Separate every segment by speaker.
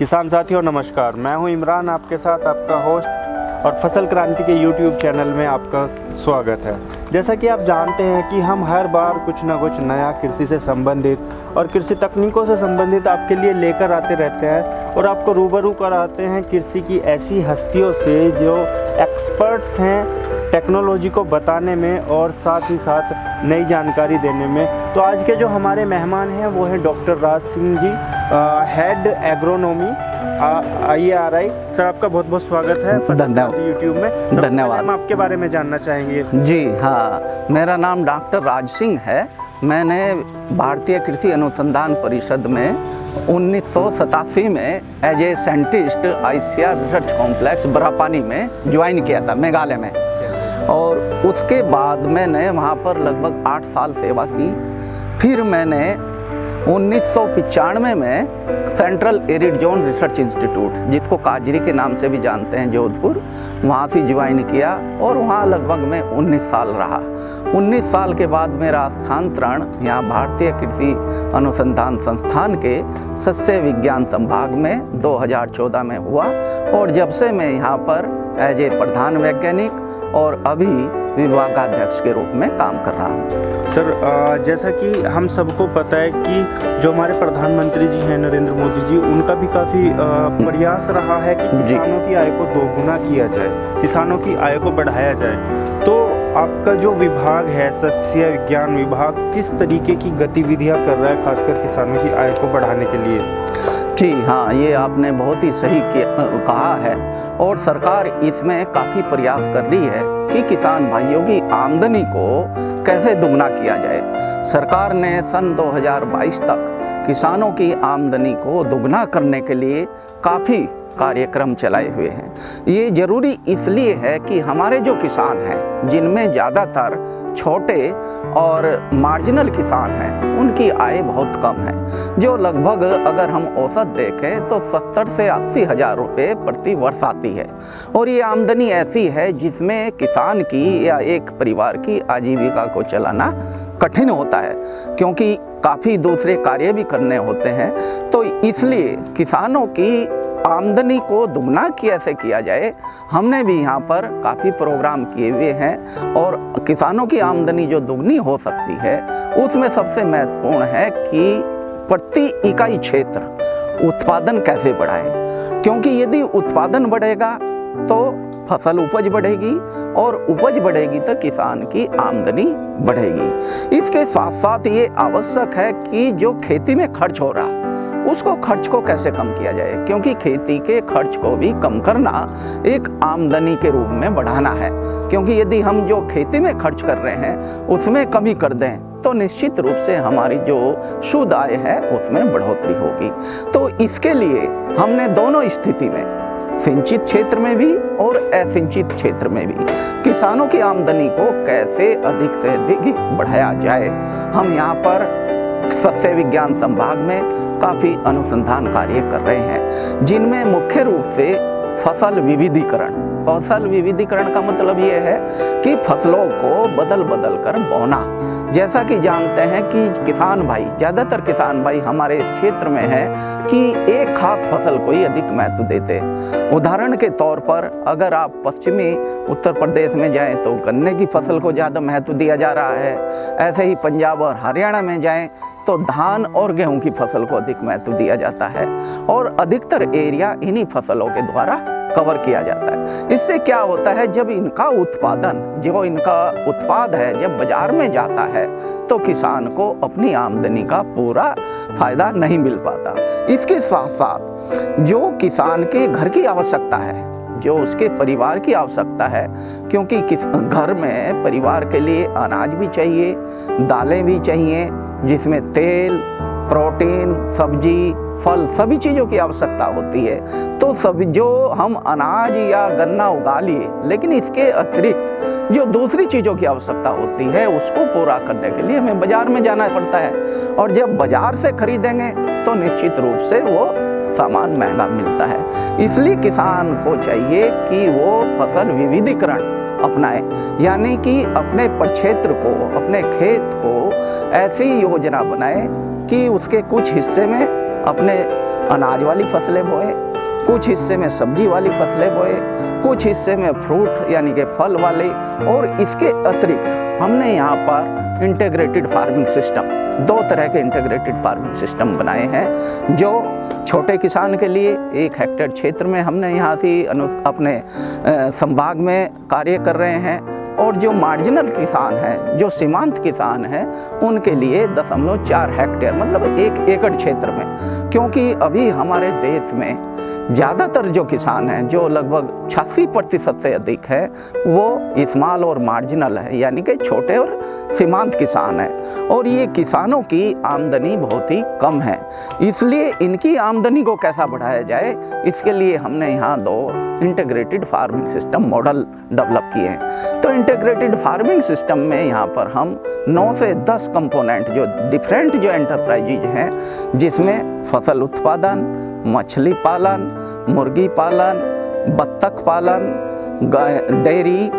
Speaker 1: किसान साथियों नमस्कार, मैं हूं इमरान, आपके साथ आपका होस्ट और फसल क्रांति के YouTube चैनल में आपका स्वागत है। जैसा कि आप जानते हैं कि हम हर बार कुछ ना कुछ नया कृषि से संबंधित और कृषि तकनीकों से संबंधित आपके लिए लेकर आते रहते हैं और आपको रूबरू कराते हैं कृषि की ऐसी हस्तियों से जो एक्सपर्ट्स हैं टेक्नोलॉजी को बताने में और साथ ही साथ नई जानकारी देने में। तो आज के जो हमारे मेहमान हैं वो है doctor Raj Singh ji, head agronomy IARI। Sir आपका बहुत बहुत स्वागत है
Speaker 2: धन्यवाद
Speaker 1: यूट्यूब में।
Speaker 2: धन्यवाद।
Speaker 1: हम आपके बारे में जानना चाहेंगे।
Speaker 2: जी हाँ, मेरा नाम डॉक्टर राज सिंह है। मैंने भारतीय कृषि अनुसंधान परिषद में 1987 में as a scientist ICAR research complex Barapani में ज्वाइन किया था, मेघालय में। और उसके बाद मैंने वहाँ पर लगभग 8 साल सेवा की। फिर मैंने 1995 में central arid zone research institute, जिसको काजरी के नाम से भी जानते हैं, जोधपुर, वहाँ से ज्वाइन किया और वहाँ लगभग मैं 19 साल रहा। 19 साल के बाद मेरा स्थानांतरण यहाँ भारतीय कृषि अनुसंधान संस्थान के सस्य विज्ञान संभाग में 2014 में हुआ और जब से मैं यहाँ पर एज ए प्रधान वैज्ञानिक और अभी विभागाध्यक्ष के रूप में काम कर रहा हूँ।
Speaker 1: सर जैसा कि हम सबको पता है कि जो हमारे प्रधानमंत्री जी हैं नरेंद्र मोदी जी, उनका भी काफ़ी प्रयास रहा है कि किसानों की आय को दोगुना किया जाए, किसानों की आय को बढ़ाया जाए। तो आपका जो विभाग है सस्य विज्ञान विभाग, किस तरीके की गतिविधियाँ कर रहा है खासकर किसानों की आय को बढ़ाने के लिए?
Speaker 2: जी हाँ, ये आपने बहुत ही सही कहा है और सरकार इसमें काफ़ी प्रयास कर रही है कि किसान भाइयों की आमदनी को कैसे दुगना किया जाए। सरकार ने सन 2022 तक किसानों की आमदनी को दुगना करने के लिए काफ़ी कार्यक्रम चलाए हुए हैं। ये ज़रूरी इसलिए है कि हमारे जो किसान हैं, जिनमें ज़्यादातर छोटे और मार्जिनल किसान हैं, उनकी आय बहुत कम है, जो लगभग अगर हम औसत देखें तो 70 से 80 हज़ार रुपये प्रति वर्ष आती है। और ये आमदनी ऐसी है जिसमें किसान की या एक परिवार की आजीविका को चलाना कठिन होता है, क्योंकि काफ़ी दूसरे कार्य भी करने होते हैं। तो इसलिए किसानों की आमदनी को दुगना कैसे किया जाए, हमने भी यहाँ पर काफ़ी प्रोग्राम किए हुए हैं। और किसानों की आमदनी जो दुगनी हो सकती है, उसमें सबसे महत्वपूर्ण है कि प्रति इकाई क्षेत्र उत्पादन कैसे बढ़ाएं, क्योंकि यदि उत्पादन बढ़ेगा तो फसल उपज बढ़ेगी और उपज बढ़ेगी तो किसान की आमदनी बढ़ेगी। इसके साथ साथ ये आवश्यक है कि जो खेती में खर्च हो रहा, उसको खर्च को कैसे कम किया जाए, क्योंकि खेती के खर्च को भी कम करना एक आमदनी के रूप में बढ़ाना है। क्योंकि यदि हम जो खेती में खर्च कर रहे हैं उसमें कमी कर दें तो निश्चित रूप से हमारी जो शुद्ध आय है उसमें बढ़ोतरी होगी। तो इसके लिए हमने दोनों स्थिति में, सिंचित क्षेत्र में भी और असिंचित क्षेत्र में भी, किसानों की आमदनी को कैसे अधिक से अधिक बढ़ाया जाए, हम यहाँ पर सस्य विज्ञान संभाग में काफ़ी अनुसंधान कार्य कर रहे हैं, जिनमें मुख्य रूप से फसल विविधीकरण। फसल विविधीकरण का मतलब ये है कि फसलों को बदल बदल कर बोना। जैसा कि जानते हैं कि किसान भाई, ज़्यादातर किसान भाई हमारे क्षेत्र में है कि एक खास फसल को ही अधिक महत्व देते हैं। उदाहरण के तौर पर अगर आप पश्चिमी उत्तर प्रदेश में जाएं तो गन्ने की फसल को ज़्यादा महत्व दिया जा रहा है। ऐसे ही पंजाब और हरियाणा में जाएं तो धान और गेहूं की फसल को अधिक महत्व दिया जाता है और अधिकतर एरिया इन्हीं फसलों के द्वारा कवर किया जाता है। इससे क्या होता है, जब इनका उत्पादन, जो इनका उत्पाद है, जब बाजार में जाता है तो किसान को अपनी आमदनी का पूरा फायदा नहीं मिल पाता। इसके साथ साथ जो किसान के घर की आवश्यकता है, जो उसके परिवार की आवश्यकता है, क्योंकि घर में परिवार के लिए अनाज भी चाहिए, दालें भी चाहिए, जिसमें तेल, प्रोटीन, सब्जी, फल, सभी चीज़ों की आवश्यकता होती है। तो सब जो हम अनाज या गन्ना उगा लिए, लेकिन इसके अतिरिक्त जो दूसरी चीज़ों की आवश्यकता होती है उसको पूरा करने के लिए हमें बाज़ार में जाना पड़ता है। और जब बाज़ार से खरीदेंगे तो निश्चित रूप से वो सामान महंगा मिलता है। इसलिए किसान को चाहिए कि वो फसल विविधीकरण अपनाए, यानी कि अपने प्रक्षेत्र को, अपने खेत को ऐसी योजना बनाए कि उसके कुछ हिस्से में अपने अनाज वाली फसलें बोए, कुछ हिस्से में सब्जी वाली फसलें बोए, कुछ हिस्से में फ्रूट यानी कि फल वाले, और इसके अतिरिक्त हमने यहाँ पर इंटीग्रेटेड फार्मिंग सिस्टम, 2 तरह के इंटीग्रेटेड फार्मिंग सिस्टम बनाए हैं। जो छोटे किसान के लिए 1 हेक्टेयर क्षेत्र में हमने यहाँ से अपने संभाग में कार्य कर रहे हैं, और जो मार्जिनल किसान हैं, जो सीमांत किसान हैं, उनके लिए 0.4 हेक्टेयर मतलब 1 एकड़ क्षेत्र में, क्योंकि अभी हमारे देश में ज़्यादातर जो किसान हैं, जो लगभग 86% से अधिक है, वो स्मॉल और मार्जिनल है, यानी कि छोटे और सीमांत किसान हैं, और ये किसानों की आमदनी बहुत ही कम है। इसलिए इनकी आमदनी को कैसा बढ़ाया जाए, इसके लिए हमने यहाँ 2 integrated farming system model develop किए हैं। तो इंटीग्रेटेड फार्मिंग सिस्टम में यहाँ पर हम 9 से 10 कंपोनेंट जो डिफरेंट जो एंटरप्राइजेज हैं, जिसमें फसल उत्पादन, मछली पालन, मुर्गी पालन, बत्तख पालन, डेयरी,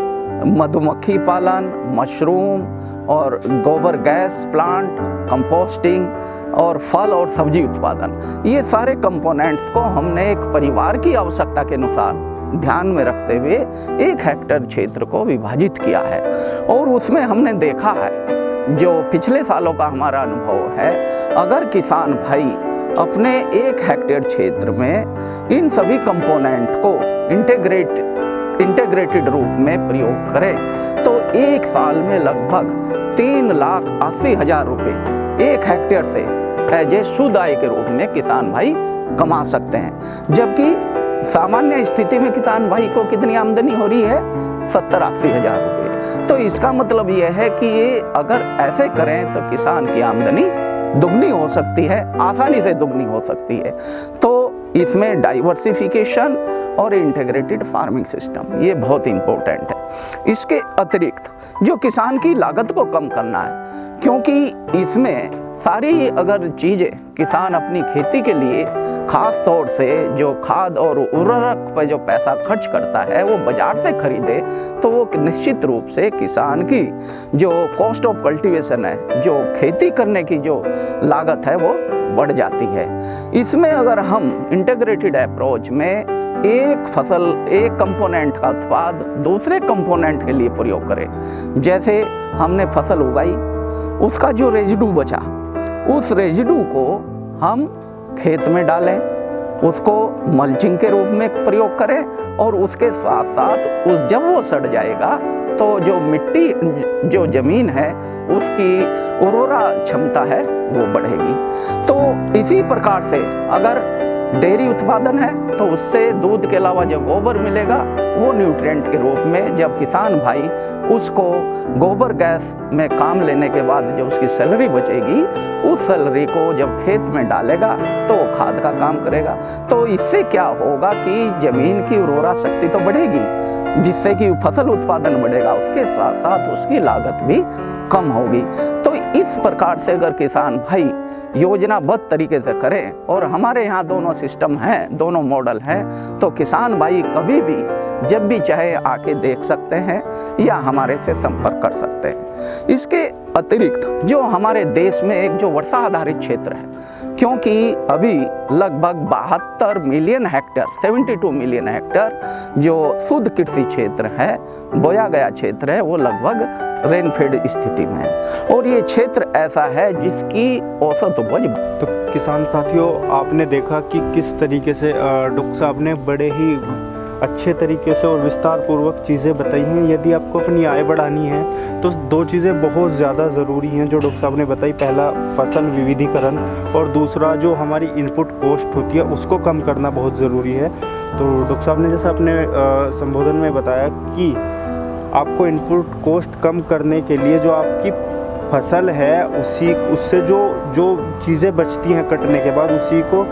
Speaker 2: मधुमक्खी पालन, मशरूम और गोबर गैस प्लांट, कंपोस्टिंग और फल और सब्जी उत्पादन, ये सारे कंपोनेंट्स को हमने एक परिवार की आवश्यकता के अनुसार ध्यान में रखते हुए 1 हेक्टेयर क्षेत्र को विभाजित किया है। और उसमें हमने देखा है, जो पिछले सालों का हमारा अनुभव है, अगर किसान भाई अपने 1 हेक्टेयर क्षेत्र में इन सभी कंपोनेंट को इंटीग्रेटेड रूप में प्रयोग करें, तो 1 साल में लगभग 3,80,000 रुपये 1 हेक्टेयर से एज ए शुद्ध आय के रूप में किसान भाई कमा सकते हैं। जबकि सामान्य स्थिति में किसान भाई को कितनी आमदनी हो रही है? 70-80,000 रुपये। तो इसका मतलब यह है कि ये अगर ऐसे करें तो किसान की आमदनी दुगनी हो सकती है, आसानी से दुगनी हो सकती है। तो इसमें डाइवर्सिफिकेशन और इंटीग्रेटेड फार्मिंग सिस्टम ये बहुत इम्पोर्टेंट है। इसके अतिरिक्त जो किसान की लागत को कम करना है, क्योंकि इसमें सारी अगर चीज़ें किसान अपनी खेती के लिए खास तौर से जो खाद और उर्वरक पर जो पैसा खर्च करता है वो बाज़ार से खरीदे, तो वो निश्चित रूप से किसान की जो कॉस्ट ऑफ कल्टीवेशन है, जो खेती करने की जो लागत है, वो बढ़ जाती है। इसमें अगर हम इंटीग्रेटेड अप्रोच में एक फसल, एक कंपोनेंट का उत्पाद दूसरे कंपोनेंट के लिए प्रयोग करें, जैसे हमने फसल उगाई, उसका जो रेजिडू बचा, उस रेजिडू को हम खेत में डालें, उसको मल्चिंग के रूप में प्रयोग करें, और उसके साथ साथ जब वो सड़ जाएगा तो जो मिट्टी, जो ज़मीन है, उसकी उर्वरा क्षमता है वो बढ़ेगी। तो इसी प्रकार से अगर डेयरी उत्पादन है तो उससे दूध के अलावा जो गोबर मिलेगा वो न्यूट्रिएंट के रूप में, जब किसान भाई उसको गोबर गैस में काम लेने के बाद जो उसकी सैलरी बचेगी, उस सैलरी को जब खेत में डालेगा तो वो खाद का काम करेगा। तो इससे क्या होगा कि ज़मीन की उर्वरा शक्ति तो बढ़ेगी, जिससे कि फसल उत्पादन बढ़ेगा, उसके साथ साथ उसकी लागत भी कम होगी। तो इस प्रकार से अगर किसान भाई योजनाबद्ध तरीके से करें, और हमारे यहाँ दोनों सिस्टम हैं, दोनों मॉडल हैं, तो किसान भाई कभी भी जब भी चाहे आके देख सकते हैं या हमारे से संपर्क कर सकते हैं। इसके अतिरिक्त जो हमारे देश में एक जो वर्षा आधारित क्षेत्र है, क्योंकि अभी लगभग 72 मिलियन हेक्टेयर, 72 मिलियन हेक्टेयर जो शुद्ध कृषि क्षेत्र है, बोया गया क्षेत्र है, वो लगभग रेनफेड स्थिति में है, और ये क्षेत्र ऐसा है जिसकी औसत उपज।
Speaker 1: तो किसान साथियों, आपने देखा कि किस तरीके से डॉक्टर साहब ने बड़े ही अच्छे तरीके से और विस्तार पूर्वक चीज़ें बताई हैं। यदि आपको अपनी आय बढ़ानी है तो 2 चीज़ें बहुत ज़्यादा ज़रूरी हैं जो डॉक्टर साहब ने बताई। पहला फसल विविधीकरण, और दूसरा जो हमारी इनपुट कॉस्ट होती है उसको कम करना बहुत ज़रूरी है। तो डॉक्टर साहब ने जैसे अपने संबोधन में बताया कि आपको इनपुट कॉस्ट कम करने के लिए जो आपकी फसल है उससे जो चीज़ें बचती हैं कटने के बाद, उसी को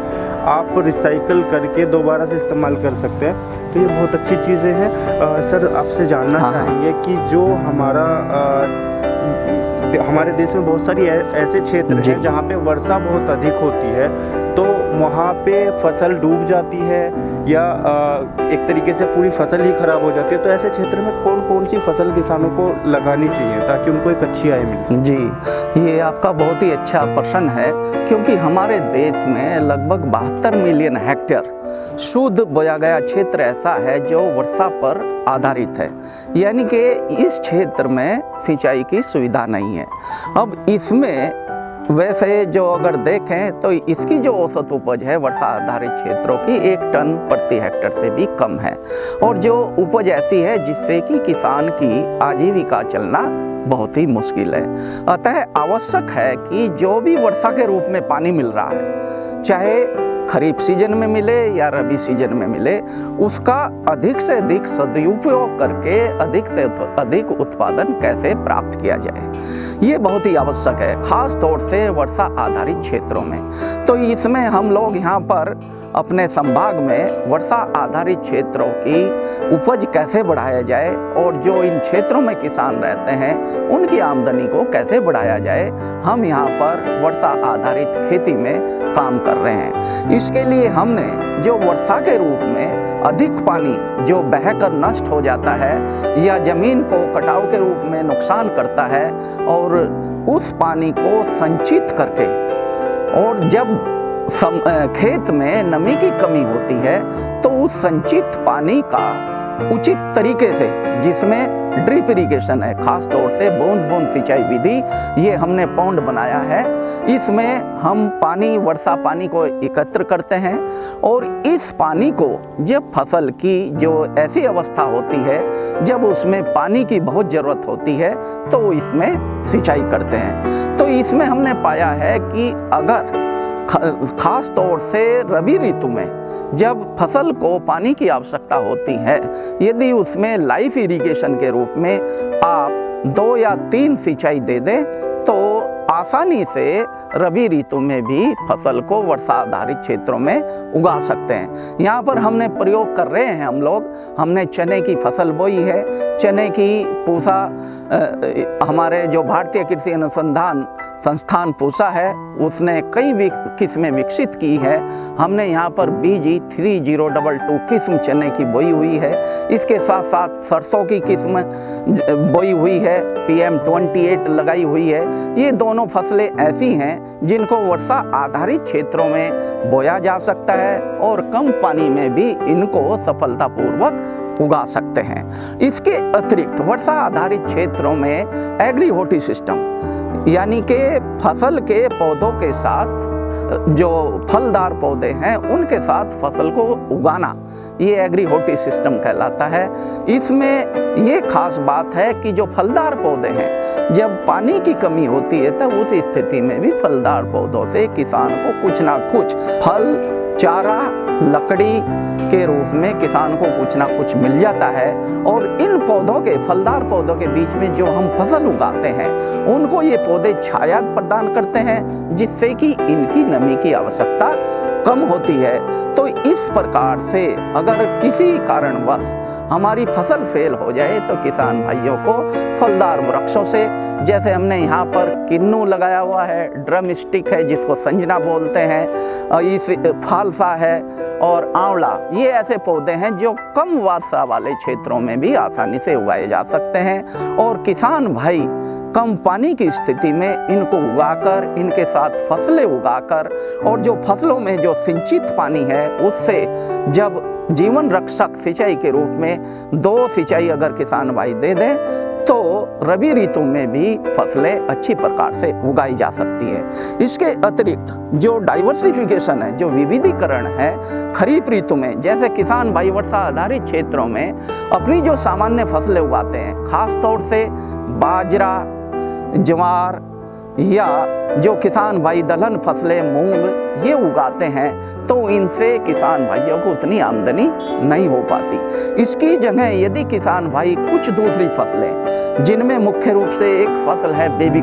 Speaker 1: आप रिसाइकल करके दोबारा से इस्तेमाल कर सकते हैं। तो ये बहुत अच्छी चीज़ें हैं। सर, आपसे जानना चाहेंगे कि जो हमारे देश में बहुत सारी ऐसे क्षेत्र हैं जहाँ पे वर्षा बहुत अधिक होती है, तो वहाँ पे फसल डूब जाती है या एक तरीके से पूरी फसल ही ख़राब हो जाती है, तो ऐसे क्षेत्र में कौन कौन सी फसल किसानों को लगानी चाहिए ताकि उनको एक अच्छी आय मिल सके?
Speaker 2: जी, ये आपका बहुत ही अच्छा प्रश्न है, क्योंकि हमारे देश में लगभग 72 मिलियन हेक्टेयर शुद्ध बोया गया क्षेत्र ऐसा है जो वर्षा पर आधारित है, यानी कि इस क्षेत्र में सिंचाई की सुविधा नहीं है। अब इसमें वैसे जो अगर देखें तो इसकी जो औसत उपज है वर्षा आधारित क्षेत्रों की 1 टन प्रति हेक्टेयर से भी कम है, और जो उपज ऐसी है जिससे कि किसान की आजीविका चलना बहुत ही मुश्किल है। अतः आवश्यक है कि जो भी वर्षा के रूप में पानी मिल रहा है, चाहे खरीफ सीजन में मिले या रबी सीजन में मिले, उसका अधिक से अधिक सदुपयोग करके अधिक से अधिक उत्पादन कैसे प्राप्त किया जाए, ये बहुत ही आवश्यक है, खास तौर से वर्षा आधारित क्षेत्रों में। तो इसमें हम लोग यहाँ पर अपने संभाग में वर्षा आधारित क्षेत्रों की उपज कैसे बढ़ाया जाए और जो इन क्षेत्रों में किसान रहते हैं उनकी आमदनी को कैसे बढ़ाया जाए, हम यहाँ पर वर्षा आधारित खेती में काम कर रहे हैं। इसके लिए हमने जो वर्षा के रूप में अधिक पानी जो बहकर नष्ट हो जाता है या ज़मीन को कटाव के रूप में नुकसान करता है, और उस पानी को संचित करके, और जब खेत में नमी की कमी होती है तो उस संचित पानी का उचित तरीके से, जिसमें ड्रिप इरिगेशन है, खास तौर से बूंद बूंद सिंचाई विधि, ये हमने पौंड बनाया है। इसमें हम पानी, वर्षा पानी को एकत्र करते हैं और इस पानी को जब फसल की जो ऐसी अवस्था होती है जब उसमें पानी की बहुत ज़रूरत होती है तो इसमें सिंचाई करते हैं। तो इसमें हमने पाया है कि अगर खास तौर से रबी ऋतु में जब फसल को पानी की आवश्यकता होती है, यदि उसमें लाइफ इरिगेशन के रूप में आप 2 या 3 सिंचाई दे दें तो आसानी से रबी ऋतु में भी फसल को वर्षा आधारित क्षेत्रों में उगा सकते हैं। यहाँ पर हमने प्रयोग कर रहे हैं, हमने चने की फसल बोई है। चने की पूसा हमारे जो भारतीय कृषि अनुसंधान संस्थान पूसा है उसने कई किस्में विकसित की है। हमने यहाँ पर BG 3022 किस्म चने की बोई हुई है। इसके साथ साथ सरसों की किस्म बोई हुई है, PM 28 लगाई हुई है। ये दोनों फसलें ऐसी हैं जिनको वर्षा आधारित क्षेत्रों में बोया जा सकता है और कम पानी में भी इनको सफलतापूर्वक उगा सकते हैं। इसके अतिरिक्त वर्षा आधारित क्षेत्रों में एग्री-होर्टी सिस्टम, यानी कि फसल के पौधों के साथ जो फलदार पौधे हैं उनके साथ फसल को उगाना, ये एग्री-होर्टी सिस्टम कहलाता है। इसमें ये खास बात है कि जो फलदार पौधे हैं, जब पानी की कमी होती है तब उस स्थिति में भी फलदार पौधों से किसान को कुछ ना कुछ फल, चारा, लकड़ी के रूप में किसान को कुछ ना कुछ मिल जाता है। और इन पौधों के, फलदार पौधों के बीच में जो हम फसल उगाते हैं उनको ये पौधे छाया प्रदान करते हैं, जिससे कि इनकी नमी की आवश्यकता कम होती है। तो इस प्रकार से अगर किसी कारणवश हमारी फसल फेल हो जाए तो किसान भाइयों को फलदार वृक्षों से, जैसे हमने यहाँ पर किन्नू लगाया हुआ है, ड्रम स्टिक है जिसको संजना बोलते हैं, इस फालसा है और आंवला, ये ऐसे पौधे हैं जो कम वर्षा वाले क्षेत्रों में भी आसानी से उगाए जा सकते हैं। और किसान भाई कम पानी की स्थिति में इनको उगाकर, इनके साथ फसलें उगाकर, और जो फसलों में जो सिंचित पानी है उससे जब जीवन रक्षक सिंचाई के रूप में 2 सिंचाई अगर किसान भाई दे दें तो रबी ऋतु में भी फसलें अच्छी प्रकार से उगाई जा सकती है। इसके अतिरिक्त जो डाइवर्सिफिकेशन है, जो विविधीकरण है खरीफ ऋतु में, जैसे किसान भाई वर्षा आधारित क्षेत्रों में अपनी जो सामान्य फसलें उगाते हैं, खास तौर से बाजरा, ज्वार या जो किसान भाई दलहन फसलें, मूंग, ये उगाते हैं, तो इनसे किसान भाइयों को उतनी आमदनी नहीं हो पाती। इसकी जगह यदि किसान भाई कुछ दूसरी फसलें, जिनमें मुख्य रूप से एक फसल है बेबी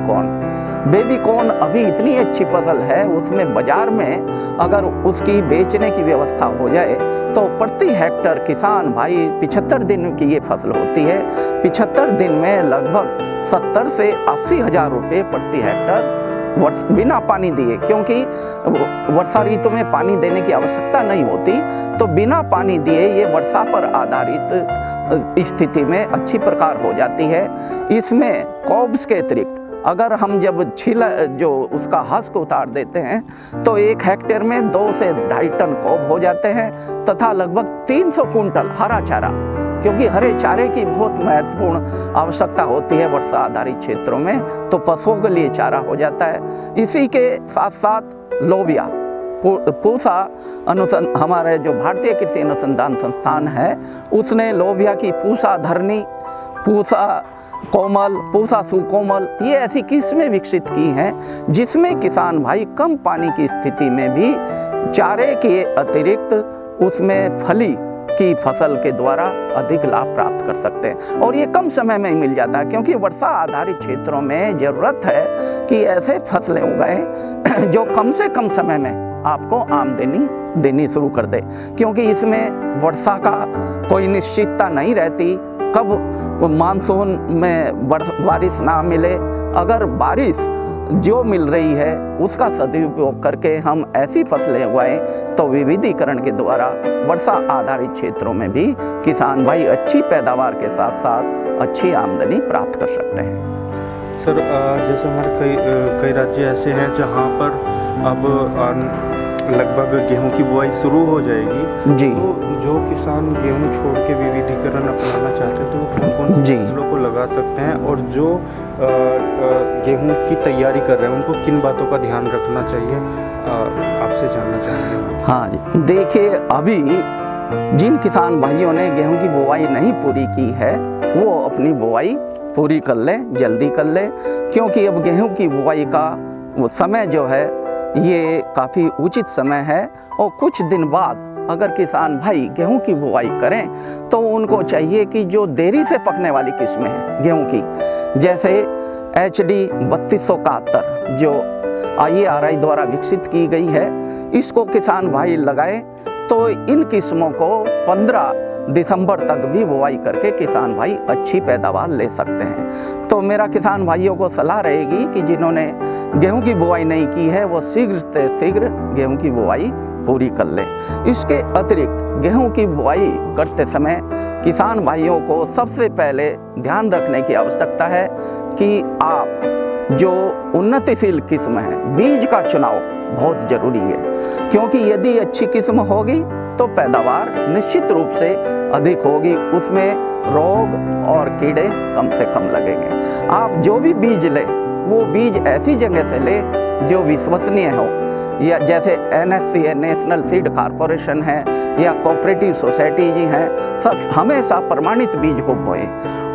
Speaker 2: कॉर्न अभी इतनी अच्छी फसल है, उसमें बाजार में अगर उसकी बेचने की व्यवस्था हो जाए तो प्रति हेक्टर किसान भाई 75 दिन की ये फसल होती है, 75 दिन में लगभग 70 से 80 हज़ार रुपये प्रति हेक्टर वर्ष बिना पानी दिए, क्योंकि वर्षा ऋतु में पानी देने की आवश्यकता नहीं होती, तो बिना पानी दिए ये वर्षा पर आधारित स्थिति में अच्छी प्रकार हो जाती है। इसमें कॉब्स के अतिरिक्त अगर हम जब छिला जो उसका हस्क उतार देते हैं तो 1 हेक्टेयर में 2 से 2.5 टन कॉब हो जाते हैं तथा लगभग 300 कुंटल हरा चारा, क्योंकि हरे चारे की बहुत महत्वपूर्ण आवश्यकता होती है वर्षा आधारित क्षेत्रों में, तो पशुओं के लिए चारा हो जाता है। इसी के साथ साथ लोबिया पूसा हमारे जो भारतीय कृषि अनुसंधान संस्थान है उसने लोबिया की पूसा धरनी, पूसा कोमल, पूसा सुकोमल ये ऐसी किस्में विकसित की हैं जिसमें किसान भाई कम पानी की स्थिति में भी चारे के अतिरिक्त उसमें फली की फसल के द्वारा अधिक लाभ प्राप्त कर सकते हैं, और ये कम समय में ही मिल जाता है, क्योंकि वर्षा आधारित क्षेत्रों में ज़रूरत है कि ऐसे फसलें उगाएं जो कम से कम समय में आपको आमदनी देनी शुरू कर दे, क्योंकि इसमें वर्षा का कोई निश्चितता नहीं रहती, कब मानसून में बारिश ना मिले। अगर बारिश जो मिल रही है उसका सदुपयोग करके हम ऐसी फसलें उगाएं तो विविधीकरण के द्वारा वर्षा आधारित क्षेत्रों में भी किसान भाई अच्छी पैदावार के साथ साथ अच्छी आमदनी प्राप्त कर सकते हैं।
Speaker 1: सर जैसे हमारे कई राज्य ऐसे हैं जहाँ पर अब लगभग गेहूं की बुआई शुरू हो जाएगी
Speaker 2: जी,
Speaker 1: तो जो किसान गेहूं छोड़ के विविधीकरण अपनाना चाहते हैं तो वो कौन कौन सी फसलों को लगा सकते हैं, और जो गेहूं की तैयारी कर रहे हैं उनको किन बातों का ध्यान रखना चाहिए, आपसे जानना चाहेंगे।
Speaker 2: हाँ जी, देखिए अभी जिन किसान भाइयों ने गेहूं की बुआई नहीं पूरी की है वो अपनी बुआई पूरी कर लें, जल्दी कर लें, क्योंकि अब गेहूं की बुआई का वो समय जो है ये काफ़ी उचित समय है। और कुछ दिन बाद अगर किसान भाई गेहूं की बुआई करें तो उनको चाहिए कि जो देरी से पकने वाली किस्में हैं गेहूं की, जैसे HD 3271 जो IARI द्वारा विकसित की गई है, इसको किसान भाई लगाएं तो इन किस्मों को 15 दिसंबर तक भी बुआई करके किसान भाई अच्छी पैदावार ले सकते हैं। तो मेरा किसान भाइयों को सलाह रहेगी कि जिन्होंने गेहूं की बुआई नहीं की है वो शीघ्र से शीघ्र गेहूं की बुआई पूरी कर लें। इसके अतिरिक्त गेहूं की बुआई करते समय किसान भाइयों को सबसे पहले ध्यान रखने की आवश्यकता है कि आप जो उन्नतिशील किस्म है बीज का चुनाव बहुत ज़रूरी है, क्योंकि यदि अच्छी किस्म होगी तो पैदावार निश्चित रूप से अधिक होगी, उसमें रोग और कीड़े कम से कम लगेंगे। आप जो भी बीज लें वो बीज ऐसी जगह से लें जो विश्वसनीय हो, या जैसे NSC नेशनल सीड कॉरपोरेशन है या कोऑपरेटिव सोसाइटी जी हैं, सब हमेशा प्रमाणित बीज को बोएं।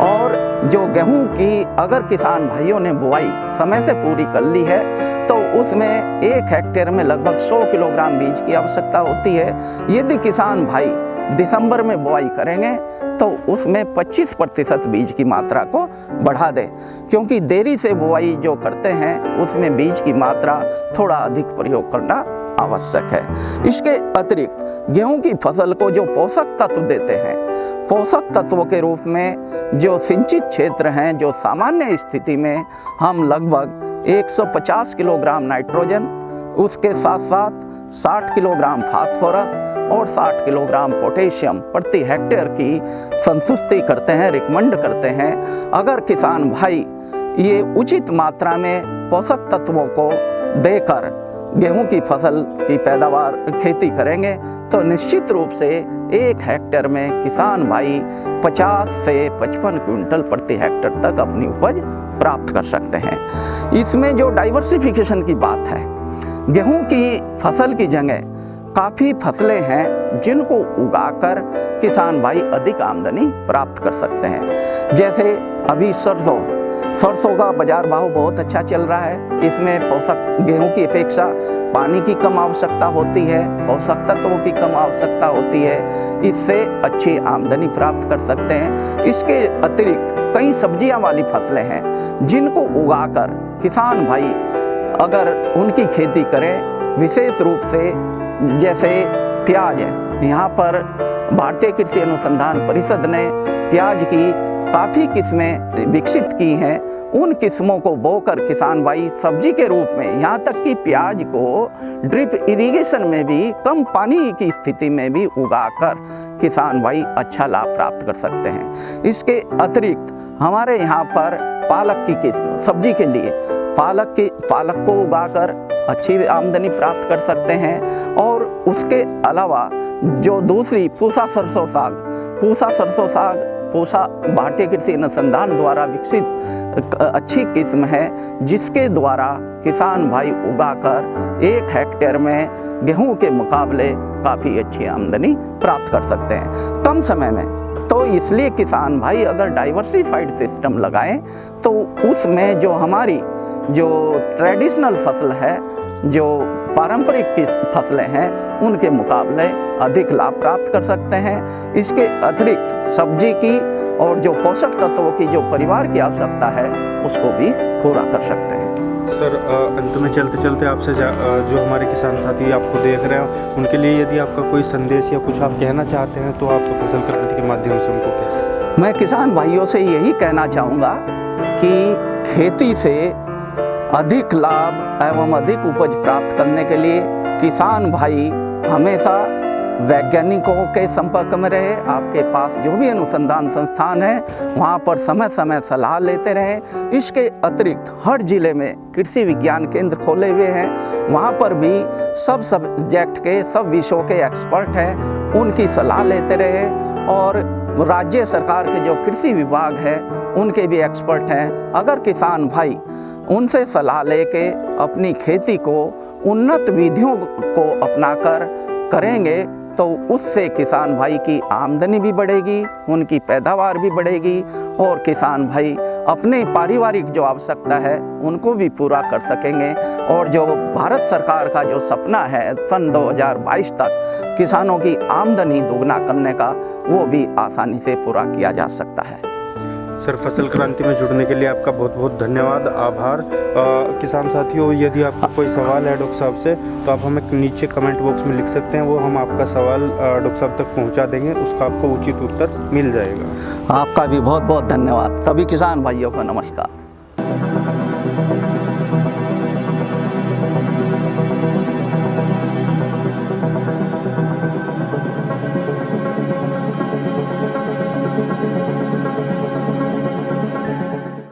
Speaker 2: और जो गेहूं की अगर किसान भाइयों ने बुआई समय से पूरी कर ली है तो उसमें 1 हेक्टेयर में लगभग 100 किलोग्राम बीज की आवश्यकता होती है। यदि किसान भाई दिसंबर में बुआई करेंगे तो उसमें 25% बीज की मात्रा को बढ़ा दें, क्योंकि देरी से बुआई जो करते हैं उसमें बीज की मात्रा थोड़ा अधिक प्रयोग करना आवश्यक है। इसके अतिरिक्त गेहूं की फसल को जो पोषक तत्व देते हैं, पोषक तत्वों के रूप में जो सिंचित क्षेत्र हैं, जो सामान्य स्थिति में हम लगभग 150 किलोग्राम नाइट्रोजन, उसके साथ साथ 60 किलोग्राम फास्फोरस और 60 किलोग्राम पोटेशियम प्रति हेक्टेयर की संतुष्टि करते हैं, रिकमेंड करते हैं। अगर किसान भाई ये उचित मात्रा में पोषक तत्वों को देकर गेहूं की फसल की पैदावार खेती करेंगे तो निश्चित रूप से 1 हेक्टेयर में किसान भाई 50 से 55 क्विंटल प्रति हेक्टेयर तक अपनी उपज प्राप्त कर सकते हैं। इसमें जो डाइवर्सिफिकेशन की बात है, गेहूं की फसल की जगह काफ़ी फसलें हैं जिनको उगाकर किसान भाई अधिक आमदनी प्राप्त कर सकते हैं। जैसे अभी सरसों का बाजार भाव बहुत अच्छा चल रहा है। इसमें पोषक गेहूं की अपेक्षा पानी की कम आवश्यकता होती है, पोषक तत्वों की कम आवश्यकता होती है, इससे अच्छी आमदनी प्राप्त कर सकते हैं। इसके अतिरिक्त कई सब्जियां वाली फसलें हैं जिनको उगाकर किसान भाई अगर उनकी खेती करें, विशेष रूप से जैसे प्याज है, यहाँ पर भारतीय कृषि अनुसंधान परिषद ने प्याज की काफ़ी किस्में विकसित की हैं। उन किस्मों को बोकर किसान भाई सब्जी के रूप में, यहाँ तक कि प्याज को ड्रिप इरिगेशन में भी कम पानी की स्थिति में भी उगाकर किसान भाई अच्छा लाभ प्राप्त कर सकते हैं। इसके अतिरिक्त हमारे यहाँ पर पालक की किस्म सब्जी के लिए पालक को उगाकर अच्छी आमदनी प्राप्त कर सकते हैं। और उसके अलावा जो दूसरी पूसा सरसों साग पूसा भारतीय कृषि अनुसंधान द्वारा विकसित अच्छी किस्म है, जिसके द्वारा किसान भाई उगाकर 1 हेक्टेयर में गेहूं के मुकाबले काफ़ी अच्छी आमदनी प्राप्त कर सकते हैं कम समय में। तो इसलिए किसान भाई अगर डाइवर्सिफाइड सिस्टम लगाएं तो उसमें जो हमारी जो ट्रेडिशनल फसल है, जो पारंपरिक फसलें हैं, उनके मुकाबले अधिक लाभ प्राप्त कर सकते हैं। इसके अतिरिक्त सब्जी की और जो पोषक तत्वों की जो परिवार की आवश्यकता है उसको भी पूरा कर सकते हैं।
Speaker 1: सर, अंत में चलते चलते आपसे जो हमारे किसान साथी आपको देख रहे हैं उनके लिए यदि आपका कोई संदेश या कुछ आप कहना चाहते हैं तो आप फसल क्रांति के माध्यम से उनको कह सकते हैं।
Speaker 2: मैं किसान भाइयों से यही कहना चाहूँगा कि खेती से अधिक लाभ एवं अधिक उपज प्राप्त करने के लिए किसान भाई हमेशा वैज्ञानिकों के संपर्क में रहे। आपके पास जो भी अनुसंधान संस्थान है वहाँ पर समय समय सलाह लेते रहें। इसके अतिरिक्त हर जिले में कृषि विज्ञान केंद्र खोले हुए हैं, वहाँ पर भी सब सब्जेक्ट के सब विषयों के एक्सपर्ट हैं, उनकी सलाह लेते रहें। और राज्य सरकार के जो कृषि विभाग है उनके भी एक्सपर्ट हैं। अगर किसान भाई उनसे सलाह लेके अपनी खेती को उन्नत विधियों को अपनाकर करेंगे तो उससे किसान भाई की आमदनी भी बढ़ेगी, उनकी पैदावार भी बढ़ेगी और किसान भाई अपने पारिवारिक जो आवश्यकता है उनको भी पूरा कर सकेंगे। और जो भारत सरकार का जो सपना है सन 2022 तक किसानों की आमदनी दोगुना करने का, वो भी आसानी से पूरा किया जा सकता है।
Speaker 1: सर, फसल क्रांति में जुड़ने के लिए आपका बहुत बहुत धन्यवाद, आभार। किसान साथियों, यदि आपका कोई सवाल है डॉक्टर साहब से तो आप हमें नीचे कमेंट बॉक्स में लिख सकते हैं, वो हम आपका सवाल डॉक्टर साहब तक पहुंचा देंगे, उसका आपको उचित उत्तर मिल जाएगा।
Speaker 2: आपका भी बहुत बहुत धन्यवाद। सभी किसान भाइयों को नमस्कार।